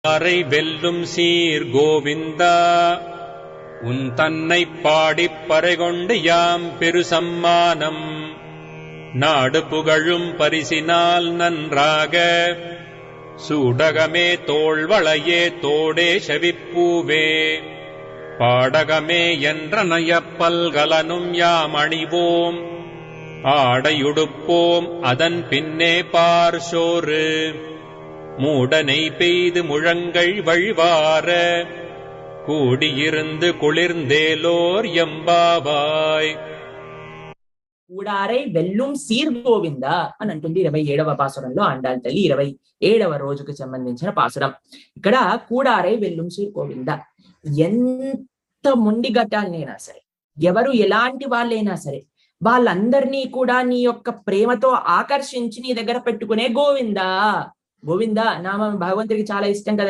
அறை வெல்லும் சீர் கோவிந்தா உன் தன்னை பாடிப் பறைகொண்டு யாம் பெரு சம்மானம் நாடு புகழும் பரிசினால் நன்றாக சூடகமே தோள்வளையே தோடே செவிப்பூவே பாடகமே என்ற நயப்பல்கலனும் யாம் அணிவோம் ஆடையுடுப்போம் அதன் பின்னே பார் சோறு மூடனை பெய்து முழங்கள் வழிவார கூடியிருந்து குளிர்ந்தேலோர் எம்பாவாய். కూడారై వెల్లుం సీర్ గోవింద అని అంటుంది 27వ పాసురంలో ఆండాళ్ తల్లి 27వ రోజుకు సంబంధించిన పాసురం. ఇక్కడ కూడారై వెల్లుం సీర్ గోవింద, ఎంత మొండి ఘటాలైనా సరే, ఎవరు ఎలాంటి వాళ్ళైనా సరే, వాళ్ళందరినీ కూడా నీ యొక్క ప్రేమతో ఆకర్షించి నీ దగ్గర పెట్టుకునే గోవింద. గోవింద నామం భగవంతుడికి చాలా ఇష్టం కదండి.